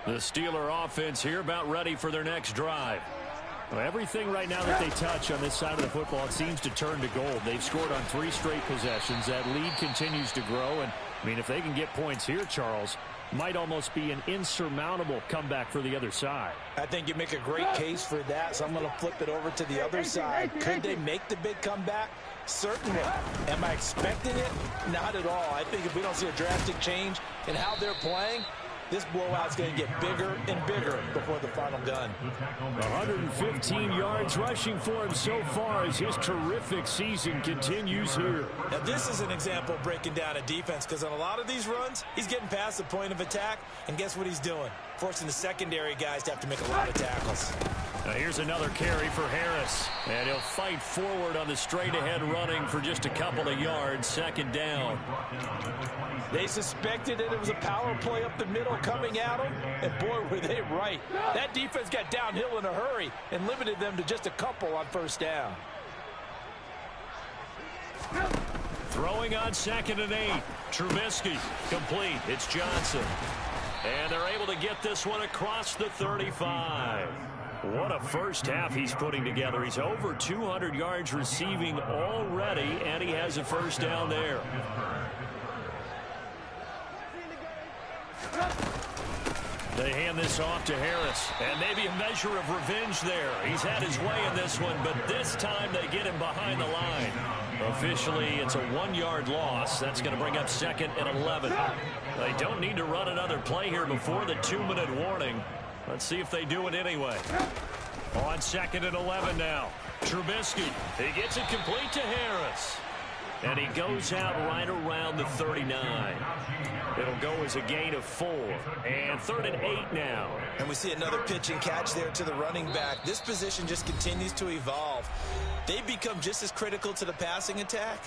The Steeler offense here about ready for their next drive. Well, everything right now that they touch on this side of the football, it seems to turn to gold. They've scored on 3 straight possessions. That lead continues to grow. And, I mean, if they can get points here, Charles, might almost be an insurmountable comeback for the other side. I think you make a great case for that, so I'm going to flip it over to the other side. Could they make the big comeback? Certainly. Am I expecting it? Not at all. I think if we don't see a drastic change in how they're playing, this blowout's going to get bigger and bigger before the final gun. 115 yards rushing for him so far as his terrific season continues here. Now, this is an example of breaking down a defense, because on a lot of these runs, he's getting past the point of attack, and guess what he's doing? Forcing the secondary guys to have to make a lot of tackles. Now here's another carry for Harris, and he'll fight forward on the straight-ahead running for just a couple of yards, second down. They suspected that it was a power play up the middle coming at them, and boy, were they right. That defense got downhill in a hurry and limited them to just a couple on first down. Throwing on 2nd and 8. Trubisky complete. It's Johnson. And they're able to get this one across the 35. What a first half he's putting together. He's over 200 yards receiving already, and he has a first down there. They hand this off to Harris, and maybe a measure of revenge there. He's had his way in this one, but this time they get him behind the line. Officially, it's a 1-yard loss. That's going to bring up 2nd and 11. They don't need to run another play here before the 2-minute warning. Let's see if they do it anyway. On 2nd and 11 now. Trubisky, he gets it complete to Harris. And he goes out right around the 39. It'll go as a gain of 4. And 3rd and 8 now. And we see another pitch and catch there to the running back. This position just continues to evolve. They become just as critical to the passing attack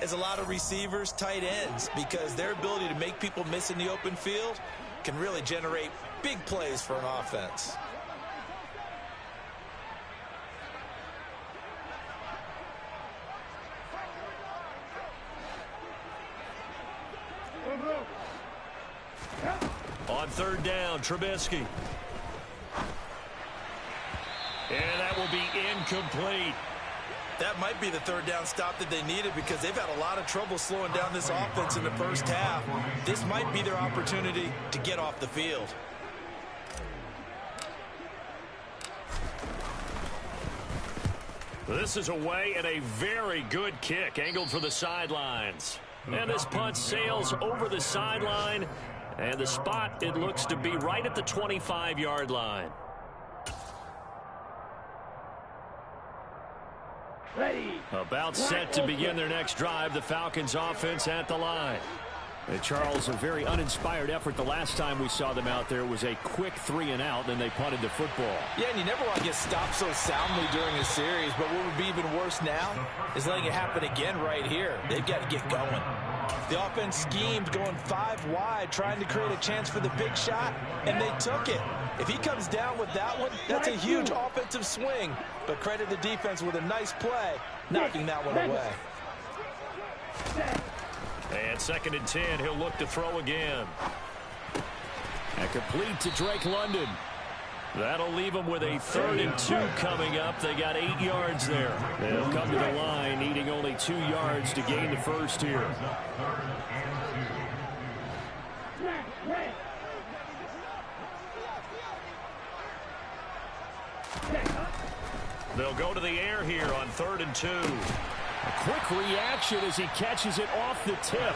as a lot of receivers, tight ends, because their ability to make people miss in the open field can really generate big plays for an offense. On 3rd down, Trubisky. And that will be incomplete. That might be the 3rd down stop that they needed, because they've had a lot of trouble slowing down this offense in the first half. This might be their opportunity to get off the field. This is away, and a very good kick angled for the sidelines. And this punt sails over the sideline, and the spot, it looks to be right at the 25-yard line. About set to begin their next drive. The Falcons offense at the line. Charles, a very uninspired effort the last time we saw them out there. Was a quick 3-and-out, then they punted the football. Yeah, and you never want to get stopped so soundly during a series, but what would be even worse now is letting it happen again right here. They've got to get going. The offense schemed going 5 wide, trying to create a chance for the big shot, and they took it. If he comes down with that one, that's a huge offensive swing. But credit the defense with a nice play, knocking that one away. And 2nd and 10, he'll look to throw again. And complete to Drake London. That'll leave them with a 3rd and 2 coming up. They got 8 yards there. They'll come to the line, needing only 2 yards to gain the first here. They'll go to the air here on 3rd and 2. A quick reaction as he catches it off the tip.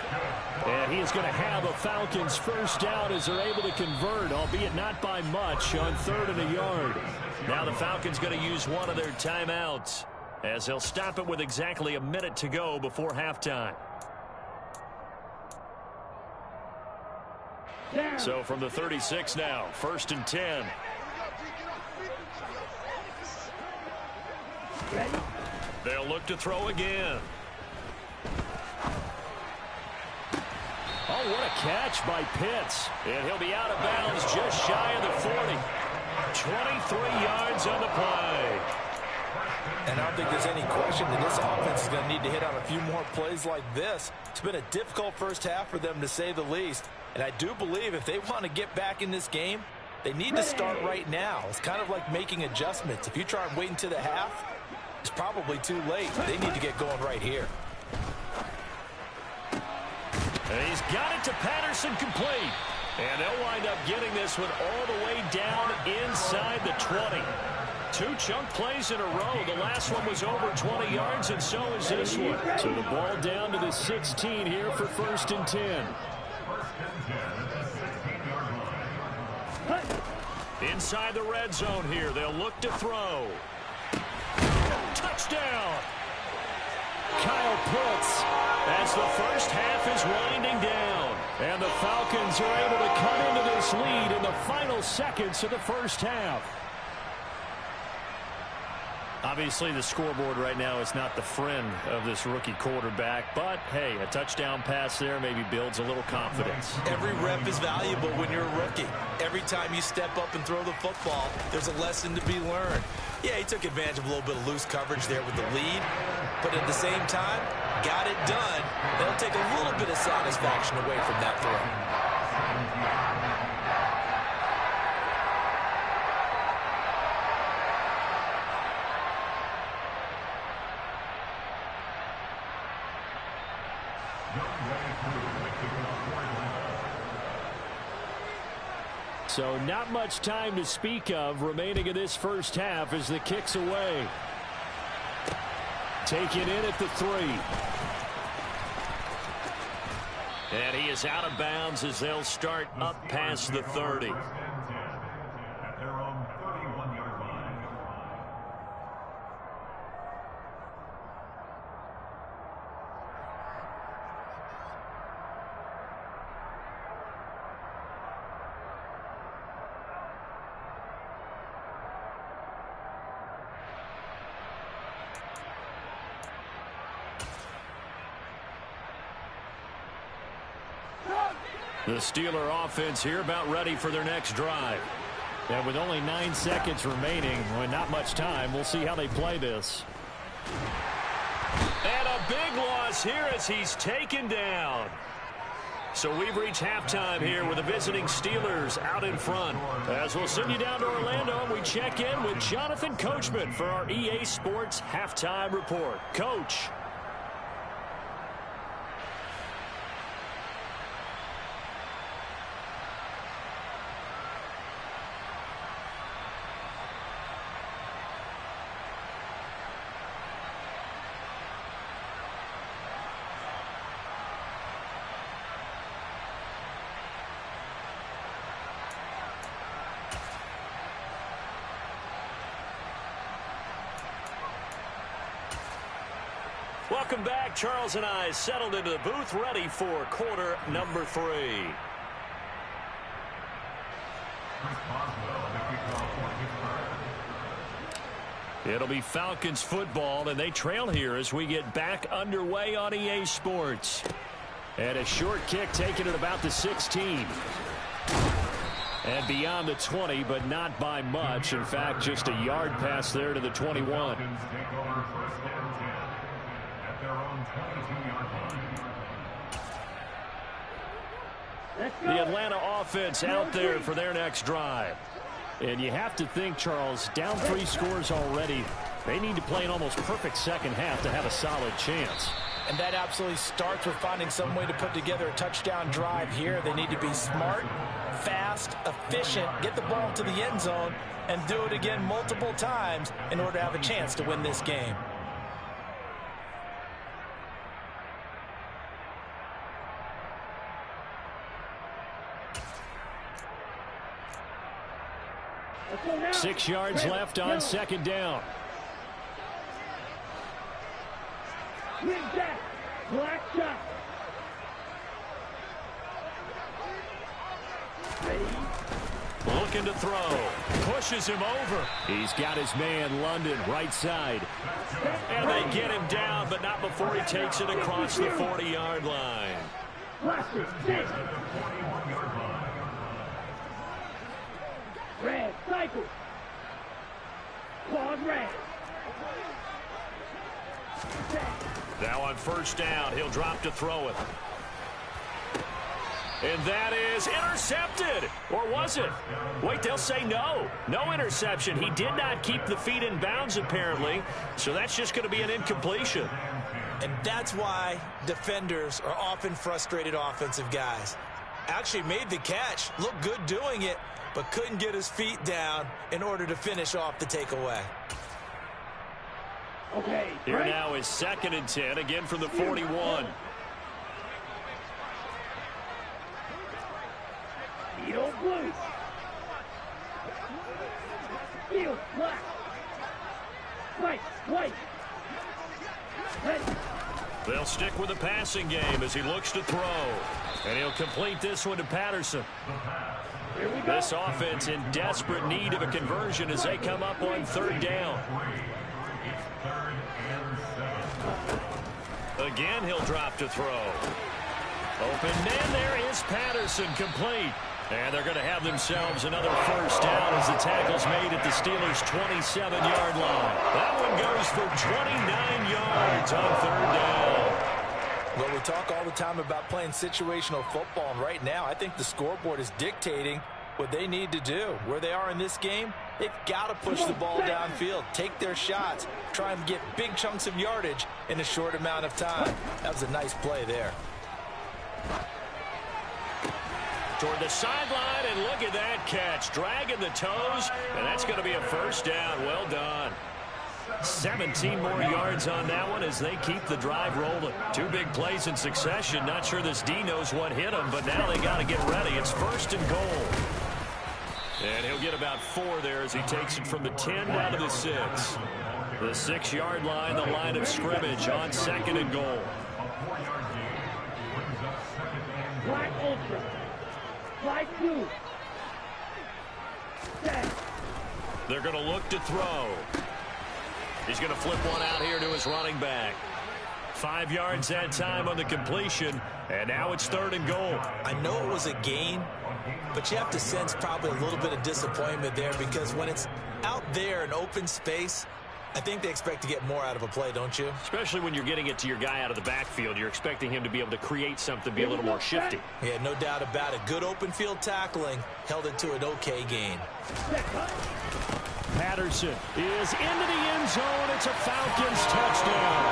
And he is going to have a Falcons first down as they're able to convert, albeit not by much, on 3rd and a yard. Now the Falcons going to use one of their timeouts, as they'll stop it with exactly a minute to go before halftime. So from the 36 now, 1st and 10. They'll look to throw again. Oh, what a catch by Pitts. And he'll be out of bounds just shy of the 40. 23 yards on the play. And I don't think there's any question that this offense is going to need to hit on a few more plays like this. It's been a difficult first half for them, to say the least. And I do believe if they want to get back in this game, They need to start right now. It's kind of like making adjustments. If you try and wait until the half, it's probably too late. They need to get going right here. And he's got it to Patterson, complete. And they'll wind up getting this one all the way down inside the 20. 2 chunk plays in a row. The last one was over 20 yards, and so is this one. So the ball down to the 16 here for 1st and 10. Inside the red zone here. They'll look to throw. Touchdown! Kyle Pitts, as the first half is winding down. And the Falcons are able to cut into this lead in the final seconds of the first half. Obviously, the scoreboard right now is not the friend of this rookie quarterback. But, hey, a touchdown pass there maybe builds a little confidence. Every rep is valuable when you're a rookie. Every time you step up and throw the football, there's a lesson to be learned. Yeah, he took advantage of a little bit of loose coverage there with the lead. But at the same time, got it done. They'll take a little bit of satisfaction away from that throw. So not much time to speak of remaining in this first half as the kick's away. Taken in at the 3. And he is out of bounds as they'll start up past the 30. The Steeler offense here about ready for their next drive. And with only 9 seconds remaining, well, not much time, we'll see how they play this. And a big loss here as he's taken down. So we've reached halftime here with the visiting Steelers out in front. As we'll send you down to Orlando, we check in with Jonathan Coachman for our EA Sports Halftime Report. Coach. Welcome back. Charles and I settled into the booth, ready for quarter number 3. It'll be Falcons football, and they trail here as we get back underway on EA Sports. And a short kick taken at about the 16. And beyond the 20, but not by much. In fact, just a yard pass there to the 21. The Atlanta offense out there for their next drive. And you have to think, Charles, down 3 scores already. They need to play an almost perfect second half to have a solid chance. And that absolutely starts with finding some way to put together a touchdown drive here. They need to be smart, fast, efficient, get the ball to the end zone, and do it again multiple times in order to have a chance to win this game. Six yards left on second down. Black shot. Looking to throw. Pushes him over. He's got his man, London, right side. And they get him down, but not before he takes it across the 40-yard line. Red, cycle. Quad red. Now on first down, he'll drop to throw it. And that is intercepted. Or was it? Wait, they'll say no. No interception. He did not keep the feet in bounds, apparently. So that's just going to be an incompletion. And that's why defenders are often frustrated offensive guys. Actually made the catch. Looked good doing it, but couldn't get his feet down in order to finish off the takeaway. Okay. Here now is 2nd and 10, again from the 41. Field blue. Field black. White, white. Ready. They'll stick with the passing game as he looks to throw. And he'll complete this one to Patterson. Here we go. This offense in desperate need of a conversion as they come up on 3rd down. Again, he'll drop to throw. Open man, there is Patterson, complete. And they're going to have themselves another 1st down as the tackle's made at the Steelers' 27-yard line. That one goes for 29 yards on 3rd down. Well, we talk all the time about playing situational football, and right now I think the scoreboard is dictating what they need to do. Where they are in this game, they've got to push the ball downfield, take their shots, try and get big chunks of yardage in a short amount of time. That was a nice play there. Toward the sideline, and look at that catch. Dragging the toes, and that's going to be a 1st down. Well done. 17 more yards on that one as they keep the drive rolling. 2 big plays in succession. Not sure this D knows what hit him, but now they got to get ready. It's 1st and goal. And he'll get about 4 there as he takes it from the 10 down to the 6. The 6-yard line, the line of scrimmage on 2nd and goal. Black ultra. Black blue. Set. They're going to look to throw. He's going to flip one out here to his running back. 5 yards that time on the completion, and now it's 3rd and goal. I know it was a gain, but you have to sense probably a little bit of disappointment there because when it's out there in open space, I think they expect to get more out of a play, don't you? Especially when you're getting it to your guy out of the backfield. You're expecting him to be able to create something, be a little more shifty. Yeah, no doubt about it. Good open field tackling held it to an okay gain. Patterson is into the end zone. It's a Falcons touchdown.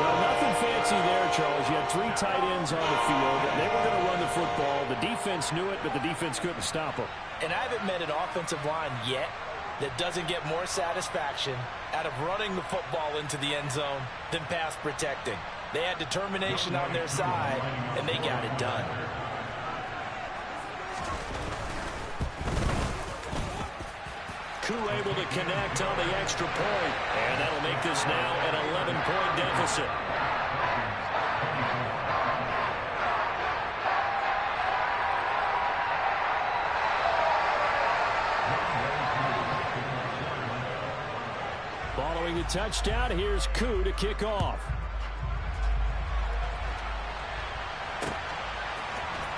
Well, nothing fancy there, Charles. You had 3 tight ends on the field. They were going to run the football. The defense knew it, but the defense couldn't stop them. And I haven't met an offensive line yet that doesn't get more satisfaction out of running the football into the end zone than pass protecting. They had determination on their side, and they got it done. Koo able to connect on the extra point, and that'll make this now an 11-point deficit. Following the touchdown, here's Koo to kick off.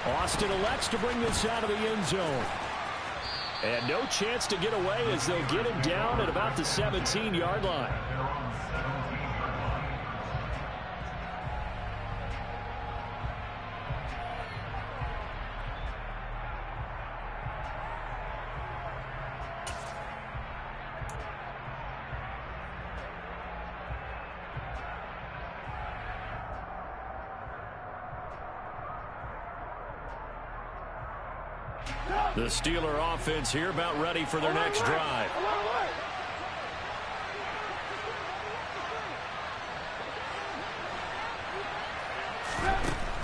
Austin elects to bring this out of the end zone. And no chance to get away as they'll get him down at about the 17-yard line. The Steeler offense here about ready for their next drive.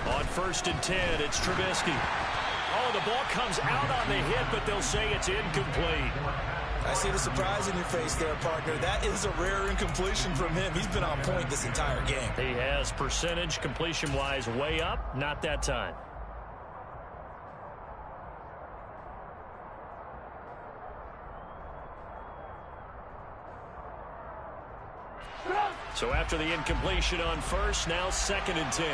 On 1st and 10, it's Trubisky. Oh, the ball comes out on the hit, but they'll say it's incomplete. I see the surprise in your face there, partner. That is a rare incompletion from him. He's been on point this entire game. He has percentage completion-wise way up, not that time. So after the incompletion on 1st, now 2nd and 10.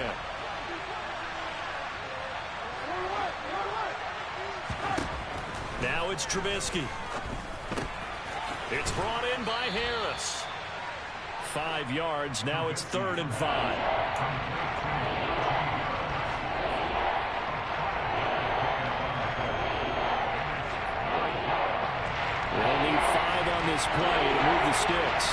Now it's Trubisky. It's brought in by Harris. 5 yards. Now it's 3rd and 5. this play to move the sticks.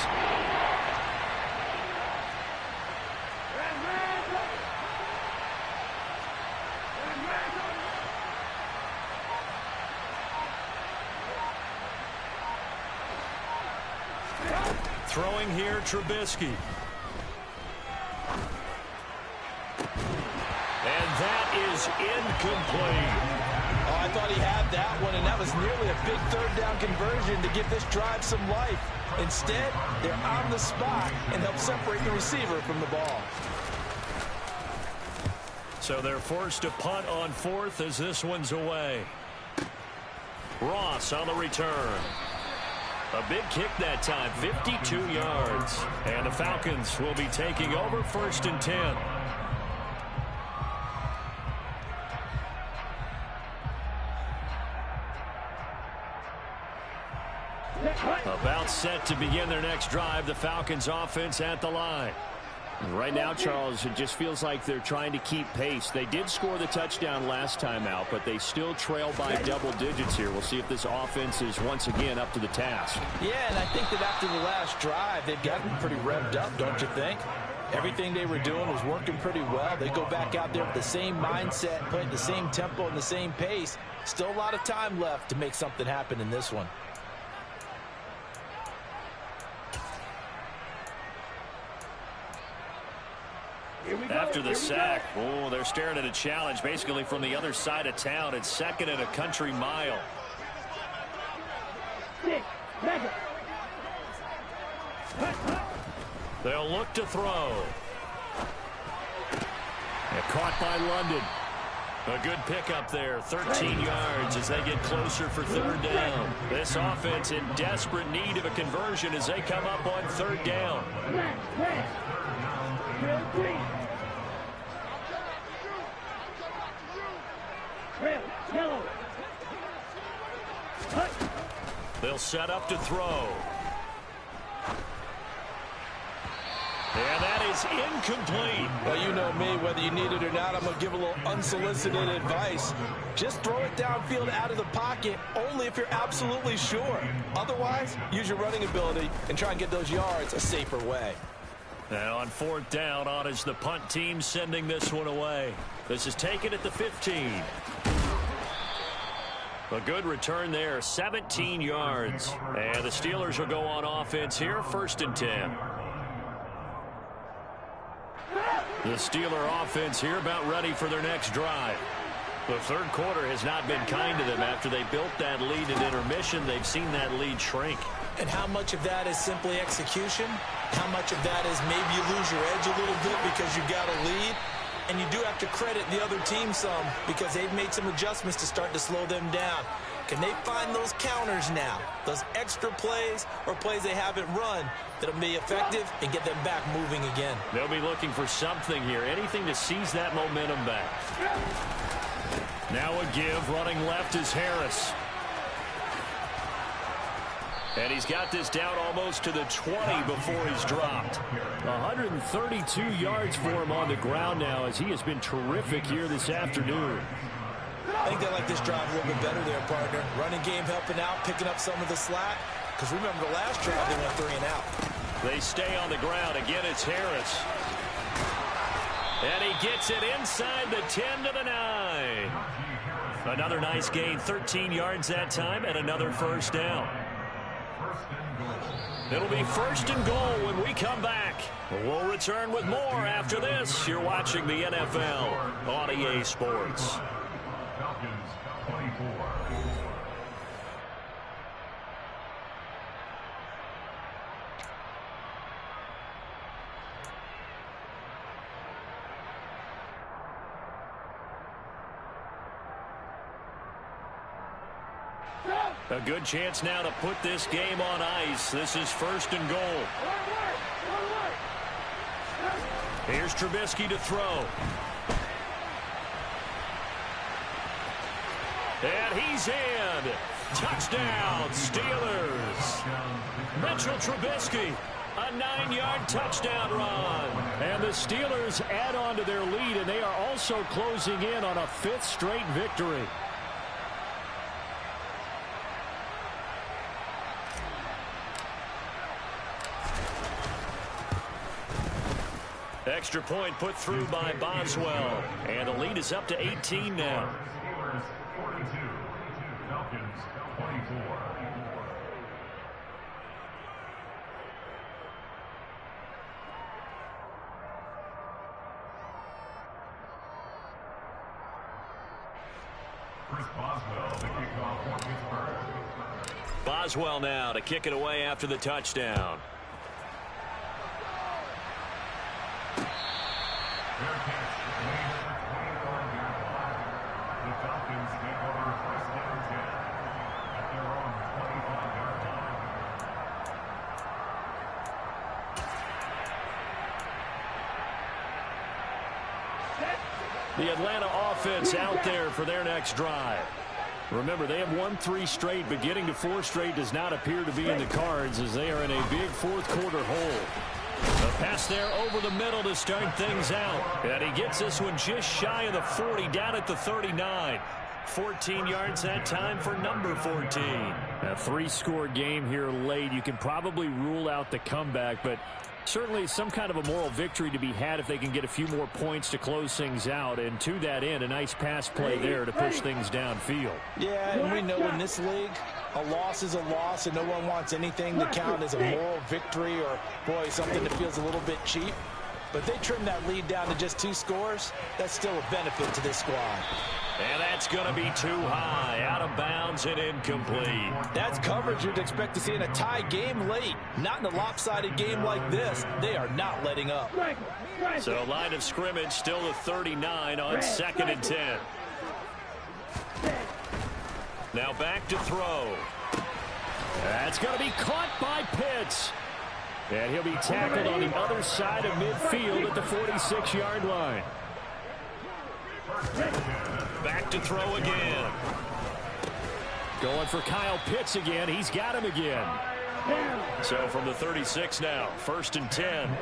Throwing here, Trubisky. And that is incomplete. Oh, I thought he had that one, and that was nearly a big third down conversion to give this drive some life. Instead, they're on the spot and help separate the receiver from the ball. So they're forced to punt on fourth as this one's away. Ross on the return. A big kick that time, 52 yards. And the Falcons will be taking over 1st and 10. About set to begin their next drive. The Falcons offense at the line. Right now, Charles, it just feels like they're trying to keep pace. They did score the touchdown last time out, but they still trail by double digits here. We'll see if this offense is once again up to the task. Yeah, and I think that after the last drive, they've gotten pretty revved up, don't you think? Everything they were doing was working pretty well. They go back out there with the same mindset, playing the same tempo and the same pace. Still a lot of time left to make something happen in this one. After the sack, oh, they're staring at a challenge basically from the other side of town. It's 2nd and a country mile. They'll look to throw. And caught by London. A good pickup there, 13 yards as they get closer for 3rd down. This offense in desperate need of a conversion as they come up on 3rd down. They'll set up to throw. And that is incomplete. Well, you know me, whether you need it or not, I'm going to give a little unsolicited advice. Just throw it downfield out of the pocket only if you're absolutely sure. Otherwise, use your running ability and try and get those yards a safer way. And on 4th down, on is the punt team sending this one away. This is taken at the 15. A good return there, 17 yards. And the Steelers will go on offense here, 1st and 10. The Steeler offense here about ready for their next drive. The 3rd quarter has not been kind to them after they built that lead in intermission. They've seen that lead shrink. And how much of that is simply execution? How much of that is maybe you lose your edge a little bit because you got a lead? And you do have to credit the other team some because they've made some adjustments to start to slow them down. Can they find those counters now, those extra plays or plays they haven't run that'll be effective and get them back moving again? They'll be looking for something here, anything to seize that momentum back. Now a give, running left is Harris. And he's got this down almost to the 20 before he's dropped. 132 yards for him on the ground now as he has been terrific here this afternoon. I think they like this drive a little bit better there, partner. Running game helping out, picking up some of the slack. Because remember the last drive they went 3 and out. They stay on the ground. Again, it's Harris. And he gets it inside the 10 to the 9. Another nice gain, 13 yards that time, and another 1st down. It'll be 1st and goal when we come back. We'll return with more after this. You're watching the NFL on EA Sports. Falcons 24. A good chance now to put this game on ice. This is 1st and goal. Here's Trubisky to throw. And he's in. Touchdown, Steelers. Mitchell Trubisky, a 9-yard touchdown run. And the Steelers add on to their lead, and they are also closing in on a 5th straight victory. Extra point put through by Boswell. And the lead is up to 18 now. Steelers 42, Falcons 24. Chris Boswell, the kickoff for Pittsburgh. Boswell now to kick it away after the touchdown. Fair catch, made at the 24-yard line. The Falcons take over first down 10 at their own 25-yard line. The Atlanta offense out there for their next drive. Remember, they have won 3 straight, but getting to 4 straight does not appear to be in the cards as they are in a big fourth quarter hole. A pass there over the middle to start things out. And he gets this one just shy of the 40, down at the 39. 14 yards that time for number 14. A 3-score game here late. You can probably rule out the comeback, but certainly some kind of a moral victory to be had if they can get a few more points to close things out. And to that end, a nice pass play there to push things downfield. Yeah, and we know in this league, a loss is a loss, and no one wants anything to count as a moral victory or, boy, something that feels a little bit cheap. But they trim that lead down to just 2 scores. That's still a benefit to this squad. And that's going to be too high, out of bounds and incomplete. That's coverage you'd expect to see in a tie game late. Not in a lopsided game like this. They are not letting up. So line of scrimmage still the 39 on 2nd and 10. Now back to throw. That's going to be caught by Pitts. And he'll be tackled on the other side of midfield at the 46-yard line. Back to throw again. Going for Kyle Pitts again. He's got him again. So from the 36 now, 1st and 10.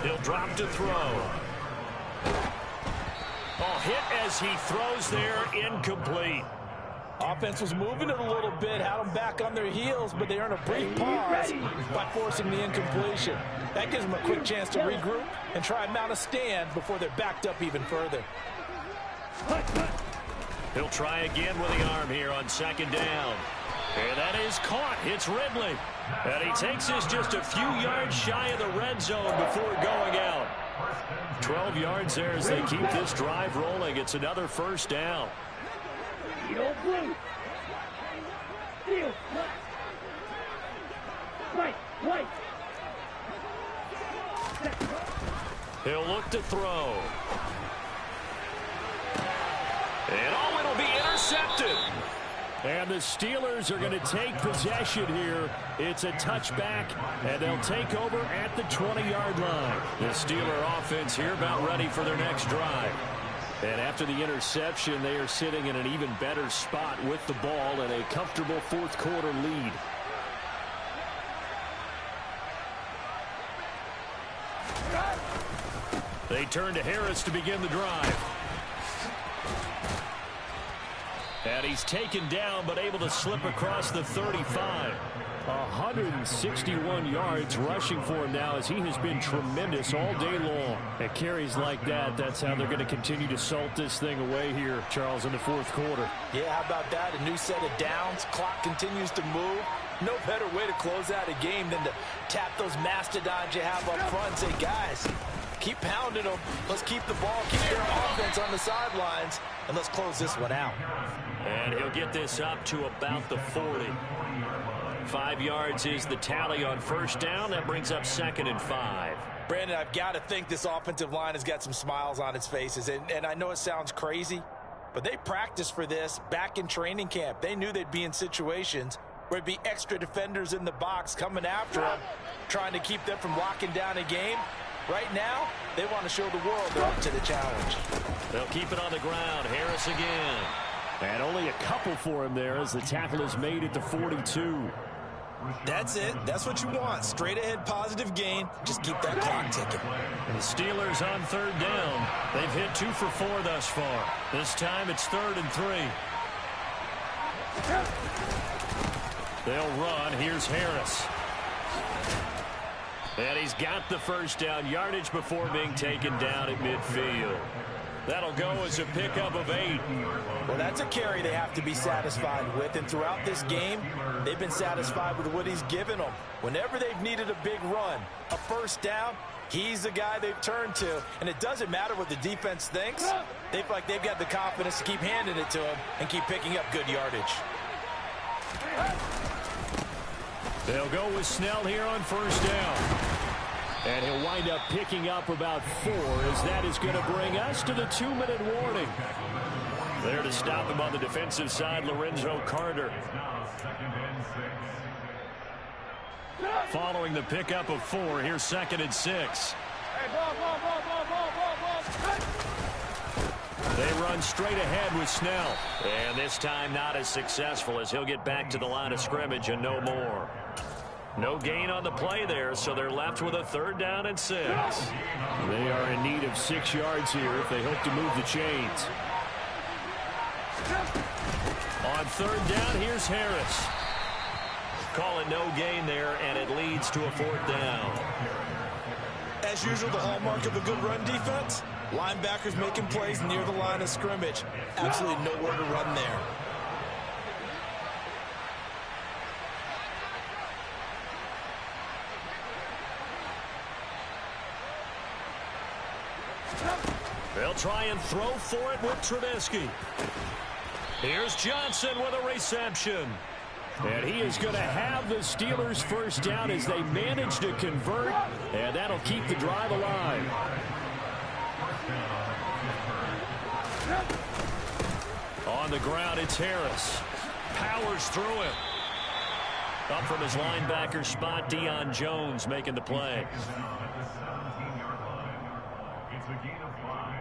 He'll drop to throw. Oh, hit as he throws there, incomplete. Offense was moving it a little bit, had them back on their heels, but they earned a brief pause by forcing the incompletion. That gives them a quick chance to regroup and try and mount a stand before they're backed up even further. He'll try again with the arm here on 2nd down. And that is caught. It's Ridley. And he takes this just a few yards shy of the red zone before going out. 12 yards there as they keep this drive rolling. It's another 1st down. Steel blue. Steel black. White. He'll look to throw. And oh, it'll be intercepted. And the Steelers are going to take possession here. It's a touchback, and they'll take over at the 20-yard line. The Steeler offense here about ready for their next drive. And after the interception, they are sitting in an even better spot with the ball and a comfortable fourth quarter lead. They turn to Harris to begin the drive. And he's taken down but able to slip across the 35. 161 yards rushing for him now as he has been tremendous all day long. At carries like that, that's how they're going to continue to salt this thing away here, Charles, in the fourth quarter. Yeah, how about that? A new set of downs. Clock continues to move. No better way to close out a game than to tap those mastodons you have up front and say, guys, keep pounding them. Let's keep the ball, keep their offense on the sidelines, and let's close this one out. And he'll get this up to about the 40. 5 yards is the tally on 1st down. That brings up 2nd and 5. Brandon, I've got to think this offensive line has got some smiles on its faces. And I know it sounds crazy, but they practiced for this back in training camp. They knew they'd be in situations where it'd be extra defenders in the box coming after them, trying to keep them from locking down a game. Right now, they want to show the world they're up to the challenge. They'll keep it on the ground. Harris again. And only a couple for him there as the tackle is made at the 42. That's it. That's what you want. Straight ahead positive gain. Just keep that clock ticking. And the Steelers on 3rd down. They've hit 2 for 4 thus far. This time it's 3rd and 3. They'll run. Here's Harris. And he's got the first down, yardage before being taken down at midfield. That'll go as a pickup of 8. Well, that's a carry they have to be satisfied with, and throughout this game, they've been satisfied with what he's given them. Whenever they've needed a big run, a first down, he's the guy they've turned to, and it doesn't matter what the defense thinks. They feel like they've got the confidence to keep handing it to him and keep picking up good yardage. They'll go with Snell here on first down. And he'll wind up picking up about 4, as that is going to bring us to the 2-minute warning. There to stop him on the defensive side, Lorenzo Carter. Following the pickup of 4, here's 2nd and 6. They run straight ahead with Snell. And this time not as successful, as he'll get back to the line of scrimmage and no more. No gain on the play there, so they're left with a 3rd down and 6. They are in need of 6 yards here if they hope to move the chains. On 3rd down, here's Harris. Call it no gain there, and it leads to a 4th down. As usual, the hallmark of a good run defense, linebackers making plays near the line of scrimmage. Absolutely nowhere to run there. They'll try and throw for it with Trubisky. Here's Johnson with a reception. And he is going to have the Steelers' first down as they manage to convert, and that'll keep the drive alive. On the ground, it's Harris. Powers through him. Up from his linebacker spot, Deion Jones making the play. It's a gain of 5.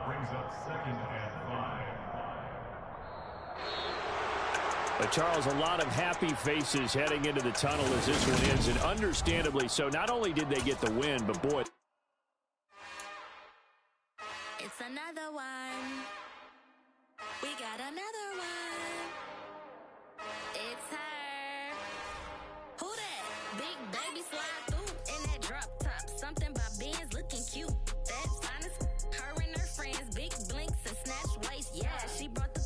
Brings up 2nd and 5. But Charles, a lot of happy faces heading into the tunnel as this one ends, and understandably so. Not only did they get the win, but boy. It's another one. We got another one. It's her. Who that? Big baby slide through in that drop top. Something by Benz looking cute. That's honest. Her and her friends, big blinks and snatch waist. Yeah, she brought the.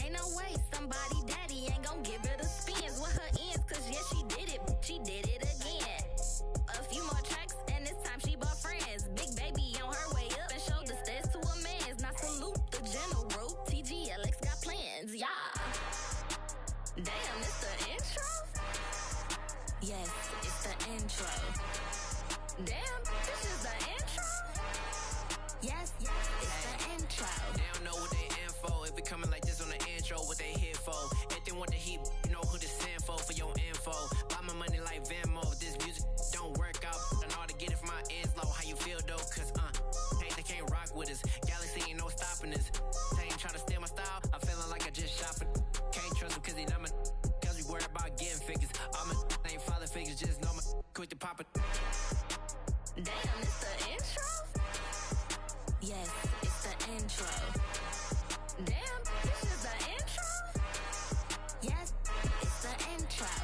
Ain't no way somebody daddy ain't gonna give her the spins with her ends. Cause yeah, she did it. She did it again. A few more tracks and this time she bought friends. Big baby on her way up and showed the stairs to a man's. Now salute the general. TGLX got plans, yeah. Damn, it's the intro? Yes, it's the intro. Damn, this is the intro? Yes, it's the intro. They don't know what they in for. If we coming like this on the intro, what they here for? If they want the heat, you know who to send for your info. Buy my money like Venmo. This music don't work out. I know how to get it from my ends low. How you feel though? Cause hey, they can't rock with us. Galaxy ain't no stopping us. They ain't trying to steal my style. I'm feeling like I just shopping. Can't trust them cause they not my. Cause we worried about getting figures. All my ain't father figures. Just know my quick to pop it. Damn, it's the intro? Yes, it's the intro. Damn, this is the intro? Yes, it's the intro.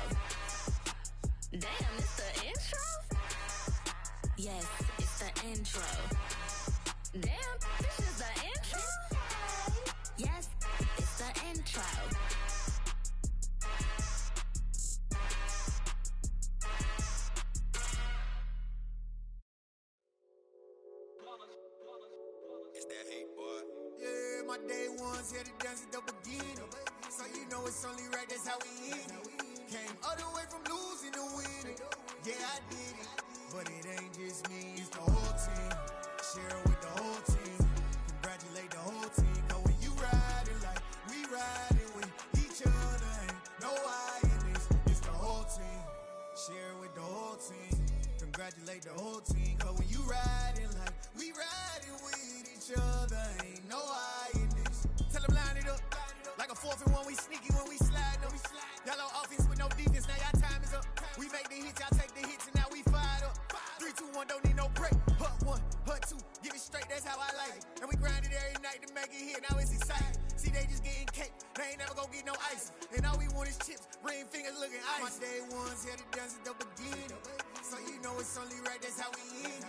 Damn, it's the intro? Yes, it's the intro. Damn, this is the intro? Yes, it's the intro. It's that hate, boy. Yeah, my day ones here to dance at the beginning. So you know it's only right, that's how we end it. Came all the way from losing to winning. Yeah, I did it. But it ain't just me, it's the whole team. Share it with the whole team. Congratulate the whole team. Cause when you riding like we riding with each other, ain't no I in this. It's the whole team. Share it with the whole team. Congratulate the whole team. Cause when you riding like we riding with each other, ain't no I in this. Tell them line it up. Like a 4th and 1, we sneaky when we slide them. Y'all on offense with no defense, now y'all time is up. We make the hits, y'all take the hits, and now we fired up. 3, 2, 1, don't need no break. Hut 1, hut 2, give it straight, that's how I like it. And we grind it every night to make it hit, now it's exciting. See, they just getting cake, they ain't never gonna get no ice. And all we want is chips, ring fingers looking ice. My day ones here to dance at the beginning. So you know it's only right, that's how we end.